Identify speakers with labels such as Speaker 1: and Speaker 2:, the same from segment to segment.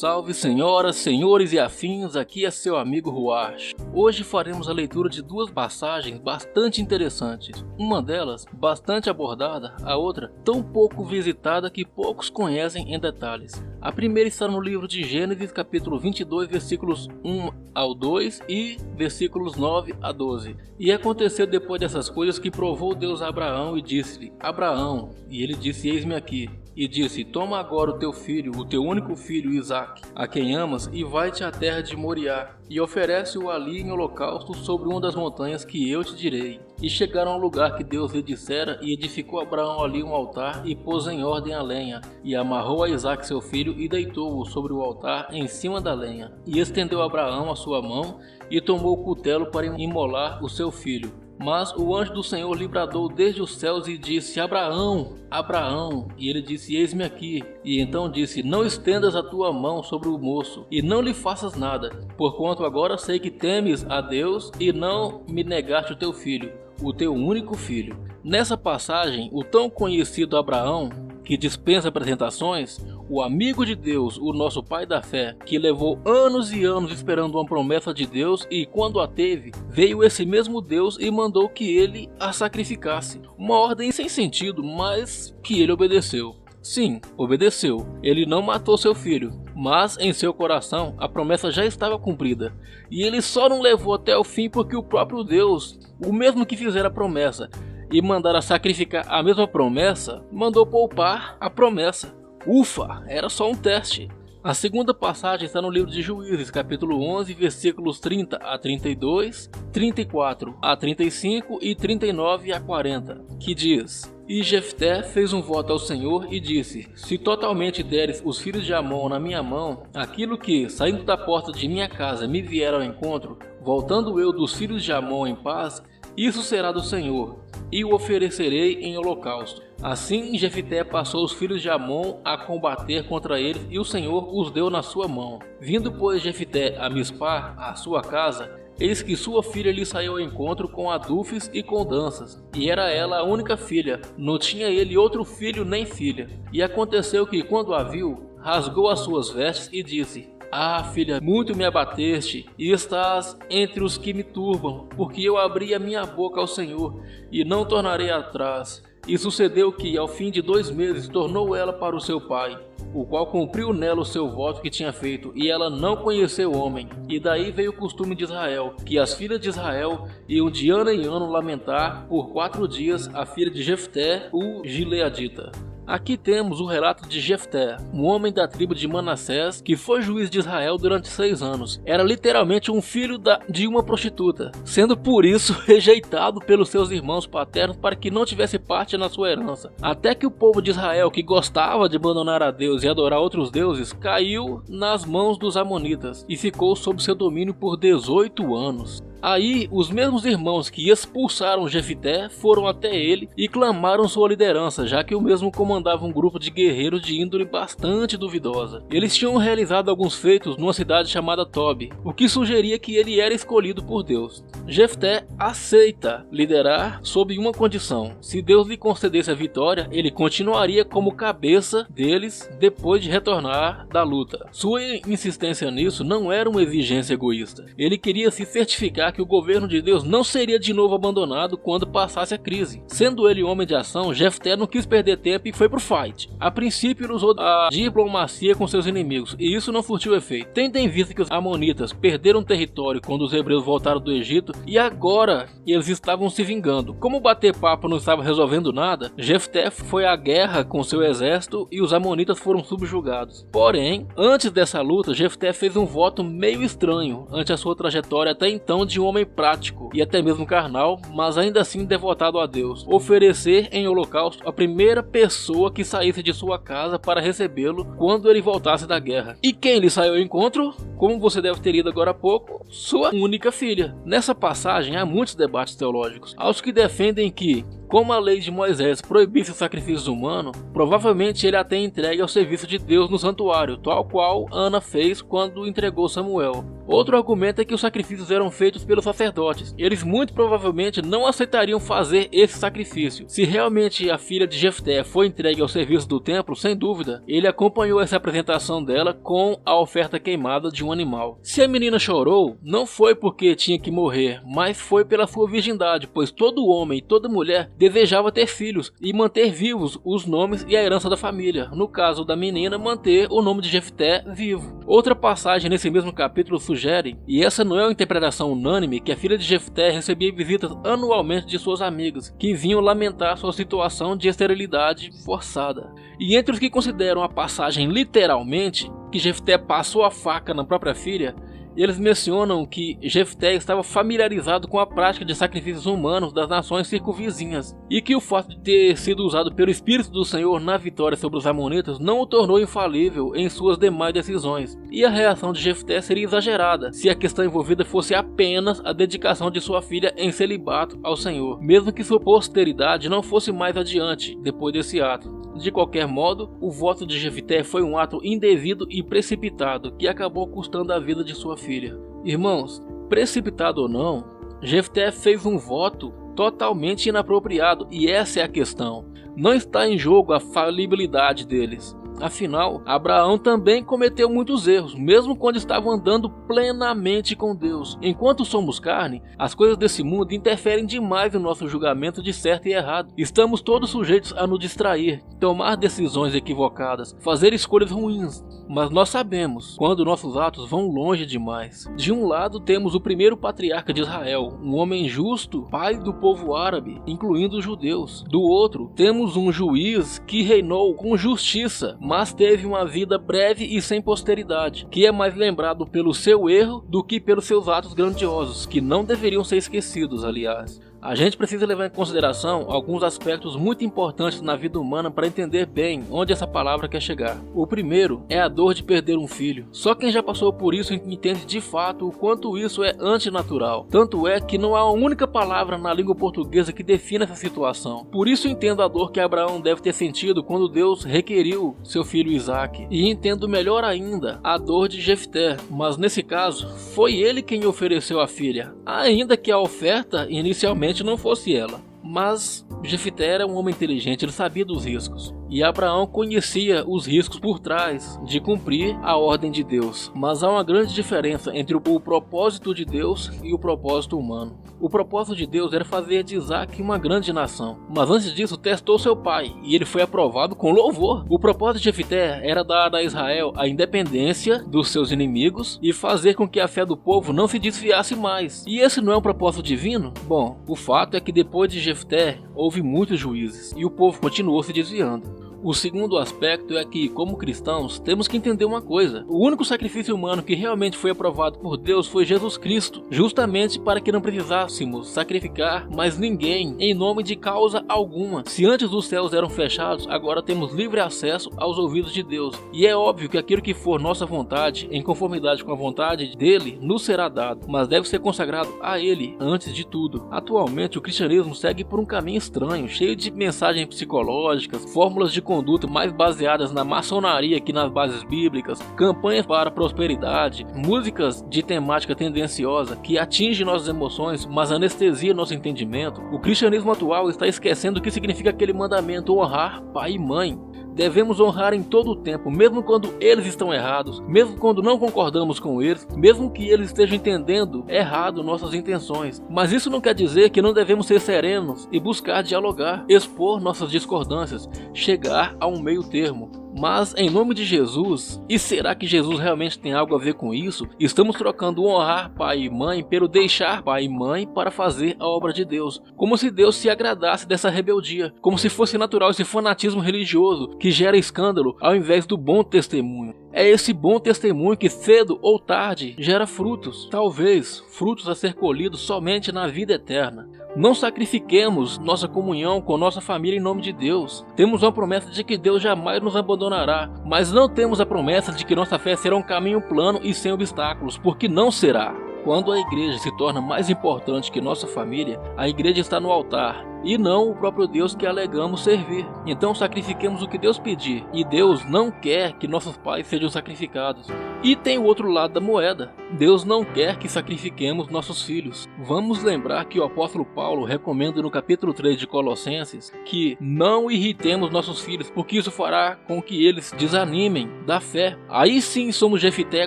Speaker 1: salve senhoras, senhores e afins, aqui é seu amigo Ruach. Hoje faremos a leitura de duas passagens bastante interessantes. Uma delas bastante abordada, a outra tão pouco visitada que poucos conhecem em detalhes. A primeira está no livro de Gênesis capítulo 22 versículos 1 ao 2 e versículos 9 a 12. E aconteceu depois dessas coisas que provou Deus a Abraão e disse-lhe: Abraão, e ele disse: eis-me aqui. E disse: toma agora o teu filho, o teu único filho Isaque, a quem amas, e vai-te à terra de Moriá, e oferece-o ali em holocausto sobre uma das montanhas que eu te direi. E chegaram ao lugar que Deus lhe dissera, e edificou Abraão ali um altar, e pôs em ordem a lenha, e amarrou a Isaque seu filho, e deitou-o sobre o altar em cima da lenha. E estendeu Abraão a sua mão, e tomou o cutelo para imolar o seu filho. Mas o anjo do Senhor lhe bradou desde os céus e disse: Abraão, Abraão. E ele disse: eis-me aqui. E então disse: não estendas a tua mão sobre o moço, e não lhe faças nada, porquanto agora sei que temes a Deus, e não me negaste o teu filho, o teu único filho. Nessa passagem, o tão conhecido Abraão, que dispensa apresentações, o amigo de Deus, o nosso pai da fé, que levou anos e anos esperando uma promessa de Deus, e quando a teve, veio esse mesmo Deus e mandou que ele a sacrificasse. Uma ordem sem sentido, mas que ele obedeceu. Sim, obedeceu. Ele não matou seu filho, mas em seu coração a promessa já estava cumprida. E ele só não levou até o fim porque o próprio Deus, o mesmo que fizera a promessa e mandara sacrificar a mesma promessa, mandou poupar a promessa. Ufa, era só um teste. A segunda passagem está no livro de Juízes, capítulo 11, versículos 30 a 32, 34 a 35 e 39 a 40, que diz: E Jefté fez um voto ao Senhor e disse: se totalmente deres os filhos de Amon na minha mão, aquilo que, saindo da porta de minha casa, me vier ao encontro, voltando eu dos filhos de Amon em paz, isso será do Senhor, e o oferecerei em holocausto. Assim Jefté passou os filhos de Amon a combater contra eles, e o Senhor os deu na sua mão. Vindo, pois, Jefté a Mispá, a sua casa, eis que sua filha lhe saiu ao encontro com adufes e com danças, e era ela a única filha, não tinha ele outro filho nem filha. E aconteceu que, quando a viu, rasgou as suas vestes e disse: Ah, filha, muito me abateste, e estás entre os que me turbam, porque eu abri a minha boca ao Senhor, e não tornarei atrás. E sucedeu que, ao fim de 2 meses, tornou ela para o seu pai, o qual cumpriu nela o seu voto que tinha feito, e ela não conheceu o homem. E daí veio o costume de Israel, que as filhas de Israel iam de ano em ano lamentar por 4 dias a filha de Jefté, o gileadita. Aqui temos o relato de Jefté, um homem da tribo de Manassés, que foi juiz de Israel durante 6 anos. Era literalmente um filho de uma prostituta, sendo por isso rejeitado pelos seus irmãos paternos para que não tivesse parte na sua herança. Até que o povo de Israel, que gostava de abandonar a Deus e adorar outros deuses, caiu nas mãos dos amonitas e ficou sob seu domínio por 18 anos. Aí, os mesmos irmãos que expulsaram Jefté foram até ele e clamaram sua liderança, já que o mesmo comandava um grupo de guerreiros de índole bastante duvidosa. Eles tinham realizado alguns feitos numa cidade chamada Tobi, o que sugeria que ele era escolhido por Deus. Jefté aceita liderar sob uma condição: se Deus lhe concedesse a vitória, ele continuaria como cabeça deles depois de retornar da luta. Sua insistência nisso não era uma exigência egoísta. Ele queria se certificar que o governo de Deus não seria de novo abandonado quando passasse a crise. Sendo ele homem de ação, Jefté não quis perder tempo e foi pro fight. A princípio ele usou a diplomacia com seus inimigos, e isso não surtiu efeito. Tendo em vista que os amonitas perderam território quando os hebreus voltaram do Egito, e agora eles estavam se vingando. Como bater papo não estava resolvendo nada, Jefté foi à guerra com seu exército e os amonitas foram subjugados. Porém, antes dessa luta, Jefté fez um voto meio estranho ante a sua trajetória até então de um homem prático e até mesmo carnal, mas ainda assim devotado a Deus: oferecer em holocausto a primeira pessoa que saísse de sua casa para recebê-lo quando ele voltasse da guerra. E quem lhe saiu ao encontro? Como você deve ter lido agora há pouco, sua única filha. Nessa passagem há muitos debates teológicos. Há os que defendem que, como a lei de Moisés proibisse o sacrifício humano, provavelmente ele a tem entregue ao serviço de Deus no santuário, tal qual Ana fez quando entregou Samuel. Outro argumento é que os sacrifícios eram feitos pelos sacerdotes. Eles muito provavelmente não aceitariam fazer esse sacrifício. Se realmente a filha de Jefté foi entregue ao serviço do templo, sem dúvida, ele acompanhou essa apresentação dela com a oferta queimada de um animal. Se a menina chorou, não foi porque tinha que morrer, mas foi pela sua virgindade, pois todo homem e toda mulher desejava ter filhos e manter vivos os nomes e a herança da família. No caso da menina, manter o nome de Jefté vivo. Outra passagem nesse mesmo capítulo sugere, e essa não é uma interpretação unânime, que a filha de Jefté recebia visitas anualmente de suas amigas, que vinham lamentar sua situação de esterilidade forçada. E entre os que consideram a passagem literalmente, que Jefté passou a faca na própria filha, eles mencionam que Jefté estava familiarizado com a prática de sacrifícios humanos das nações circunvizinhas e que o fato de ter sido usado pelo Espírito do Senhor na vitória sobre os amonitas não o tornou infalível em suas demais decisões. E a reação de Jefté seria exagerada se a questão envolvida fosse apenas a dedicação de sua filha em celibato ao Senhor, mesmo que sua posteridade não fosse mais adiante depois desse ato. De qualquer modo, o voto de Jefté foi um ato indevido e precipitado que acabou custando a vida de sua filha. Irmãos, precipitado ou não, Jefté fez um voto totalmente inapropriado e essa é a questão. Não está em jogo a falibilidade deles. Afinal, Abraão também cometeu muitos erros, mesmo quando estava andando plenamente com Deus. Enquanto somos carne, as coisas desse mundo interferem demais no nosso julgamento de certo e errado. Estamos todos sujeitos a nos distrair, tomar decisões equivocadas, fazer escolhas ruins. Mas nós sabemos quando nossos atos vão longe demais. De um lado temos o primeiro patriarca de Israel, um homem justo, pai do povo árabe, incluindo os judeus. Do outro, temos um juiz que reinou com justiça, mas teve uma vida breve e sem posteridade, que é mais lembrado pelo seu erro do que pelos seus atos grandiosos, que não deveriam ser esquecidos, aliás. A gente precisa levar em consideração alguns aspectos muito importantes na vida humana para entender bem onde essa palavra quer chegar. O primeiro é a dor de perder um filho. Só quem já passou por isso entende de fato o quanto isso é antinatural. Tanto é que não há uma única palavra na língua portuguesa que defina essa situação. Por isso entendo a dor que Abraão deve ter sentido quando Deus requeriu seu filho Isaque. E entendo melhor ainda a dor de Jefté, mas nesse caso foi ele quem ofereceu a filha, ainda que a oferta inicialmente não fosse ela. Mas Jefté era um homem inteligente, ele sabia dos riscos. E Abraão conhecia os riscos por trás de cumprir a ordem de Deus. Mas há uma grande diferença entre o propósito de Deus e o propósito humano. O propósito de Deus era fazer de Isaque uma grande nação. Mas antes disso testou seu pai e ele foi aprovado com louvor. O propósito de Jefté era dar a Israel a independência dos seus inimigos e fazer com que a fé do povo não se desviasse mais. E esse não é um propósito divino? Bom, o fato é que depois de Jefté houve muitos juízes e o povo continuou se desviando. O segundo aspecto é que, como cristãos, temos que entender uma coisa. O único sacrifício humano que realmente foi aprovado por Deus foi Jesus Cristo, justamente para que não precisássemos sacrificar mais ninguém em nome de causa alguma. Se antes os céus eram fechados, agora temos livre acesso aos ouvidos de Deus. E é óbvio que aquilo que for nossa vontade, em conformidade com a vontade dele, nos será dado, mas deve ser consagrado a ele antes de tudo. Atualmente, o cristianismo segue por um caminho estranho, cheio de mensagens psicológicas, fórmulas de conduta mais baseadas na maçonaria que nas bases bíblicas, campanhas para a prosperidade, músicas de temática tendenciosa que atingem nossas emoções, mas anestesia nosso entendimento. O cristianismo atual está esquecendo o que significa aquele mandamento: honrar pai e mãe. Devemos honrar em todo o tempo, mesmo quando eles estão errados, mesmo quando não concordamos com eles, mesmo que eles estejam entendendo errado nossas intenções. Mas isso não quer dizer que não devemos ser serenos e buscar dialogar, expor nossas discordâncias, chegar a um meio termo. Mas em nome de Jesus, e será que Jesus realmente tem algo a ver com isso? Estamos trocando o honrar pai e mãe pelo deixar pai e mãe para fazer a obra de Deus, como se Deus se agradasse dessa rebeldia, como se fosse natural esse fanatismo religioso que gera escândalo ao invés do bom testemunho. É esse bom testemunho que cedo ou tarde gera frutos, talvez frutos a ser colhidos somente na vida eterna. Não sacrifiquemos nossa comunhão com nossa família em nome de Deus. Temos uma promessa de que Deus jamais nos abandonará, mas não temos a promessa de que nossa fé será um caminho plano e sem obstáculos, porque não será. Quando a igreja se torna mais importante que nossa família, a igreja está no altar. e não o próprio Deus que alegamos servir. Então sacrifiquemos o que Deus pedir, e Deus não quer que nossos pais sejam sacrificados. E tem o outro lado da moeda. Deus não quer que sacrifiquemos nossos filhos. Vamos lembrar que o apóstolo Paulo recomenda no capítulo 3 de Colossenses que não irritemos nossos filhos, porque isso fará com que eles desanimem da fé. Aí sim somos Jefté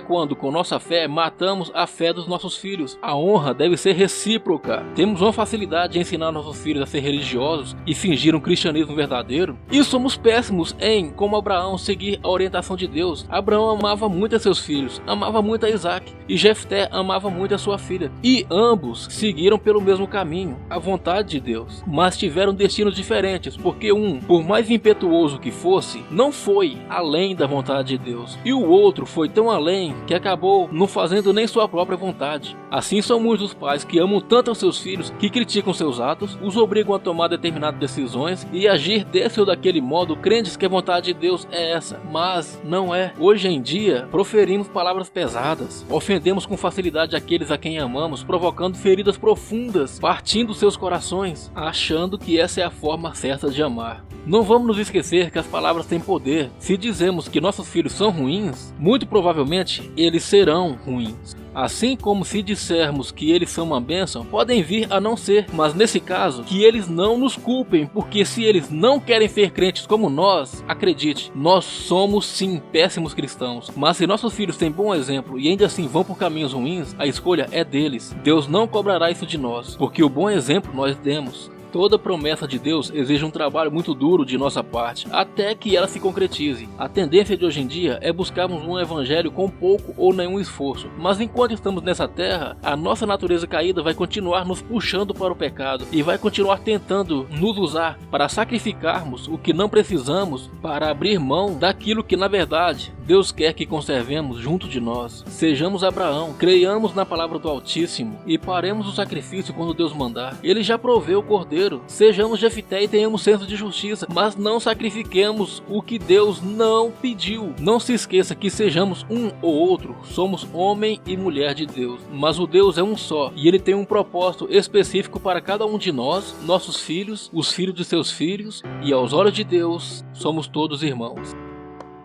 Speaker 1: quando, com nossa fé, matamos a fé dos nossos filhos. A honra deve ser recíproca. Temos uma facilidade em ensinar nossos filhos a ser religiosos e fingir um cristianismo verdadeiro. E somos péssimos em, como Abraão, seguir a orientação de Deus. Abraão amava muito a seus filhos, amava muito a Isaac, e Jefté amava muito a sua filha. E ambos seguiram pelo mesmo caminho, a vontade de Deus, mas tiveram destinos diferentes, porque um, por mais impetuoso que fosse, não foi além da vontade de Deus, e o outro foi tão além que acabou não fazendo nem sua própria vontade. Assim são muitos pais que amam tanto aos seus filhos que criticam seus atos, os obrigam a tomar determinadas decisões e agir desse ou daquele modo, crentes que a vontade de Deus é essa, mas não é. Hoje em dia, proferimos palavras pesadas, ofendemos com facilidade aqueles a quem amamos, provocando feridas profundas, partindo seus corações, achando que essa é a forma certa de amar. Não vamos nos esquecer que as palavras têm poder. Se dizemos que nossos filhos são ruins, muito provavelmente eles serão ruins. Assim como se dissermos que eles são uma bênção, podem vir a não ser, mas nesse caso, que eles não nos culpem, porque se eles não querem ser crentes como nós, acredite, nós somos sim péssimos cristãos, mas se nossos filhos têm bom exemplo e ainda assim vão por caminhos ruins, a escolha é deles. Deus não cobrará isso de nós, porque o bom exemplo nós demos. Toda promessa de Deus exige um trabalho muito duro de nossa parte, até que ela se concretize. A tendência de hoje em dia é buscarmos um evangelho com pouco ou nenhum esforço, mas enquanto estamos nessa terra, a nossa natureza caída vai continuar nos puxando para o pecado e vai continuar tentando nos usar para sacrificarmos o que não precisamos, para abrir mão daquilo que na verdade Deus quer que conservemos junto de nós. Sejamos Abraão, creiamos na palavra do Altíssimo e paremos o sacrifício quando Deus mandar. Ele já proveu o cordeiro. Sejamos Jefté e tenhamos senso de justiça, mas não sacrifiquemos o que Deus não pediu. Não se esqueça que sejamos um ou outro, somos homem e mulher de Deus, mas o Deus é um só e ele tem um propósito específico para cada um de nós, nossos filhos, os filhos de seus filhos, e aos olhos de Deus somos todos irmãos.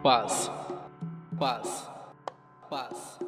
Speaker 1: Paz, paz, paz.